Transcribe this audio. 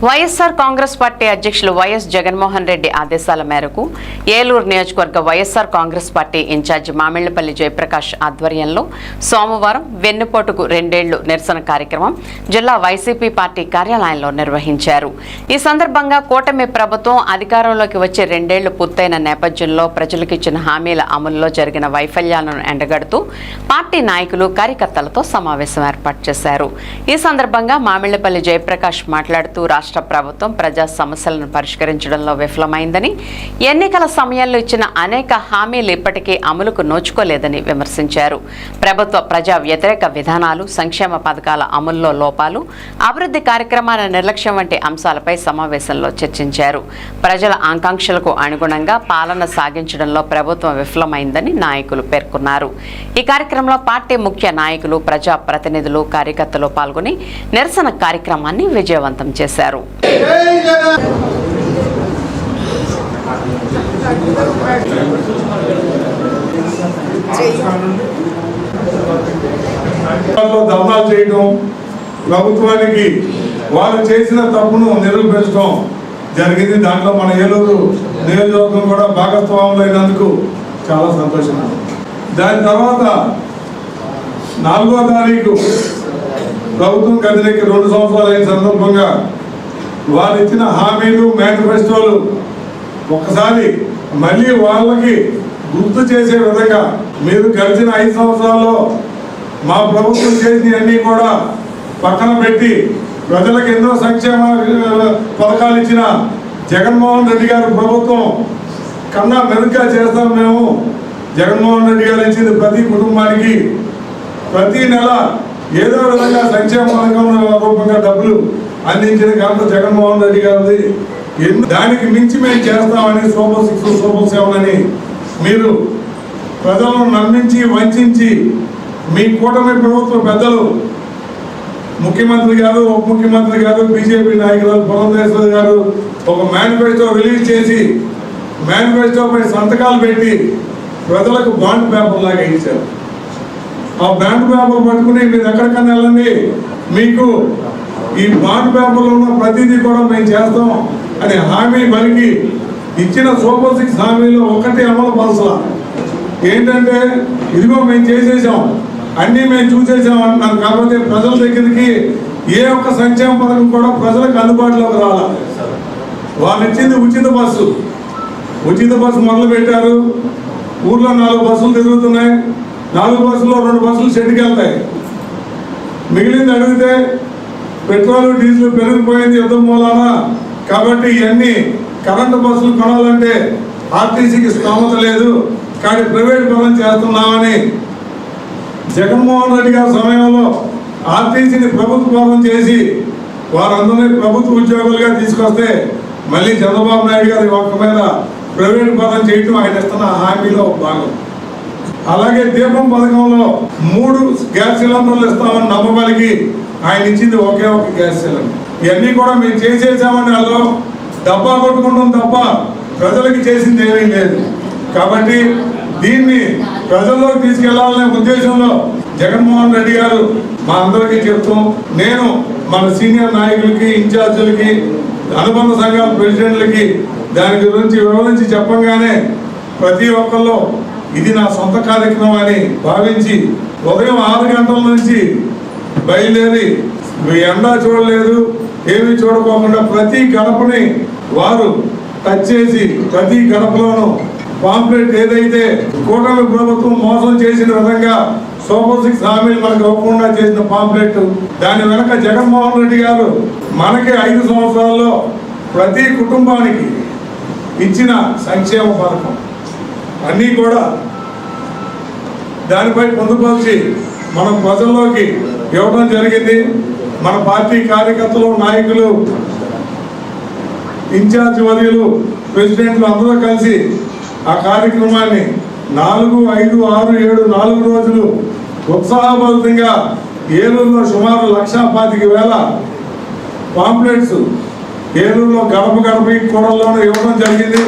YSR Congress party అధ్యక్షులు YS Jaganmohan Reddy ఆదేశాల మేరకు ఏలూరు నియోజకవర్గ వైఎస్ఆర్ కాంగ్రెస్ పార్టీ ఇన్ఛార్జి మామిళ్లపల్లి జయప్రకాష్ ఆధ్వర్యంలో సోమవారం వెన్నుపోటుకు 2 ఏళ్లు నిరసన కార్యక్రమం జిల్లా వైసీపీ పార్టీ కార్యాలయంలో నిర్వహించారు. ఈ సందర్భంగా కూటమి ప్రభుత్వం అధికారంలోకి వచ్చే 2 ఏళ్లు పూర్తయిన నేపథ్యంలో ప్రజలకు ఇచ్చిన హామీల అమలులో జరిగిన వైఫల్యాలను ఎండగడుతూ పార్టీ నాయకులు కార్యకర్తలతో సమావేశం ఏర్పాటు చేశారు. ఈ సందర్భంగా మామిళ్లపల్లి జయప్రకాష్ మాట్లాడుతూ రాష్ట్ర ప్రభుత్వం ప్రజా సమస్యలను పరిష్కరించడంలో విఫలమైందని, ఎన్నికల సమయంలో ఇచ్చిన అనేక హామీలు ఇప్పటికీ అమలుకు నోచుకోలేదని విమర్శించారు. ప్రభుత్వ ప్రజా వ్యతిరేక విధానాలు, సంక్షేమ పథకాల అమలులో లోపాలు, అభివృద్ధి కార్యక్రమాల నిర్లక్ష్యం వంటి అంశాలపై సమావేశంలో చర్చించారు. ప్రజల ఆకాంక్షలకు అనుగుణంగా పాలన సాగించడంలో ప్రభుత్వం విఫలమైందని నాయకులు పేర్కొన్నారు. ఈ కార్యక్రమంలో పార్టీ ముఖ్య నాయకులు, ప్రజా ప్రతినిధులు, కార్యకర్తలు పాల్గొని నిరసన కార్యక్రమాన్ని విజయవంతం చేశారు. ధర్నాలు చేయడం, ప్రభుత్వానికి వాళ్ళు చేసిన తప్పును నిరూపించడం జరిగింది. దాంట్లో మన ఏలూరు నియోజకవర్గం కూడా భాగస్వాములు అయినందుకు చాలా సంతోషం. దాని తర్వాత 4వ తారీఖు ప్రభుత్వం కదిలికి 2 సంవత్సరాలు అయిన సందర్భంగా వారు ఇచ్చిన హామీలు, మేనిఫెస్టోలు ఒక్కసారి మళ్ళీ వాళ్ళకి గుర్తు చేసే విధంగా, మీరు గడిచిన 5 సంవత్సరాల్లో మా ప్రభుత్వం చేసినవన్నీ కూడా పక్కన పెట్టి ప్రజలకు ఎన్నో సంక్షేమ పథకాలు ఇచ్చిన జగన్మోహన్ రెడ్డి గారి ప్రభుత్వం కన్నా మెరుగ్గా చేస్తాం. మేము జగన్మోహన్ రెడ్డి గారు ఇచ్చింది ప్రతి కుటుంబానికి ప్రతి నెల ఏదో విధంగా సంక్షేమ పథకం రూపంగా డబ్బులు అందించిన ఘనత జగన్మోహన్ రెడ్డి గారిది. దానికి మించి మేము చేస్తామని సూపర్ 6, సూపర్ 7 అని మీరు ప్రజలను నమ్మించి వంచి మీ కూటమి ప్రభుత్వ పెద్దలు, ముఖ్యమంత్రి గారు, ఉప ముఖ్యమంత్రి గారు, బీజేపీ నాయకులు పురంధేశ్వరి గారు ఒక మేనిఫెస్టో రిలీజ్ చేసి మేనిఫెస్టోపై సంతకాలు పెట్టి ప్రజలకు బాండ్ పేపర్ లాగా ఇచ్చారు. ఆ బాండ్ పేపర్ పట్టుకుని మీరు ఎక్కడికన్నా వెళ్ళండి, మీకు ఈ బాండ్ పేపర్లో ఉన్న ప్రతిదీ కూడా మేము చేస్తాం అని హామీ పలికి ఇచ్చిన సూపర్ 6 హామీలో ఒకటి అమలు పరచలా. ఏంటంటే ఇదిగో మేము చేసేసాం, అన్నీ మేము చూసేసాం అంటున్నారు. కాకపోతే ప్రజల దగ్గరికి ఏ ఒక్క సంక్షేమ పథకం కూడా ప్రజలకు అందుబాటులోకి రాలా. వాళ్ళు ఇచ్చింది ఉచిత బస్సు మొదలు పెట్టారు. ఊర్లో 4 బస్సులు తిరుగుతున్నాయి. 4 బస్సుల్లో 2 బస్సులు షెడ్కి వెళ్తాయి. మిగిలింది అడిగితే పెట్రోల్, డీజిల్ పెరిగిపోయింది యుద్ధం మూలాన. కాబట్టి ఇవన్నీ కరెంటు బస్సులు కొనాలంటే ఆర్టీసీకి స్తోమత లేదు, కానీ ప్రైవేట్ పరం చేస్తున్నామని జగన్మోహన్ రెడ్డి గారి సమయంలో ఆర్టీసీని ప్రభుత్వ పరం చేసి వారందరినీ ప్రభుత్వ ఉద్యోగులుగా తీసుకొస్తే మళ్ళీ చంద్రబాబు నాయుడు గారి ఒక్క మీద ప్రైవేట్ పరం చేయటం ఆయన ఇస్తున్న హామీలో భాగం. అలాగే దీపం పథకంలో 3 గ్యాస్ సిలిండర్లు ఇస్తామని నమ్మబలికి ఆయన ఇచ్చింది ఒకే ఒక గ్యాస్ సిలిండర్. ఇవన్నీ కూడా మేము చేసేసామని వాళ్ళు డబ్బా కొట్టుకుంటాం తప్ప ప్రజలకి చేసింది ఏమీ లేదు. కాబట్టి దీన్ని ప్రజల్లోకి తీసుకెళ్లాలనే ఉద్దేశంలో జగన్మోహన్ రెడ్డి గారు మా అందరికీ చెప్తాం. నేను మన సీనియర్ నాయకులకి, ఇన్ఛార్జీలకి, అనుబంధ సంఘాల ప్రెసిడెంట్లకి దాని గురించి వివరించి చెప్పంగానే ప్రతి ఒక్కళ్ళు ఇది నా సొంత కార్యక్రమం అని భావించి ఉదయం 6 గంటల నుంచి బయలుదేరి ఎండా చూడలేదు, ఏమీ చూడకోకుండా ప్రతి గడపని వారు టచ్ చేసి ప్రతి గడపలోనూ పాంప్లెట్ ఏదైతే కూటమి ప్రభుత్వం మోసం చేసిన విధంగా సూపర్ 6 హామీలు మనకు ఇవ్వకుండా చేసిన పాంప్లెట్, దాని వెనక జగన్మోహన్ రెడ్డి గారు మనకి 5 సంవత్సరాల్లో ప్రతి కుటుంబానికి ఇచ్చిన సంక్షేమ పథకం అన్నీ కూడా దానిపై పొందుపరిచి మనం ప్రజల్లోకి ఇవ్వడం జరిగింది. మన పార్టీ కార్యకర్తలు, నాయకులు, ఇన్ఛార్జ్ వర్యులు, ప్రెసిడెంట్లు అందరూ కలిసి ఆ కార్యక్రమాన్ని 4, 5, 6, 7 4 రోజులు ఉత్సాహభరితంగా ఏలూరులో సుమారు 1,25,000 పాంప్లెట్స్ ఏలూరులో గడప కూడల్లోనూ ఇవ్వడం జరిగింది.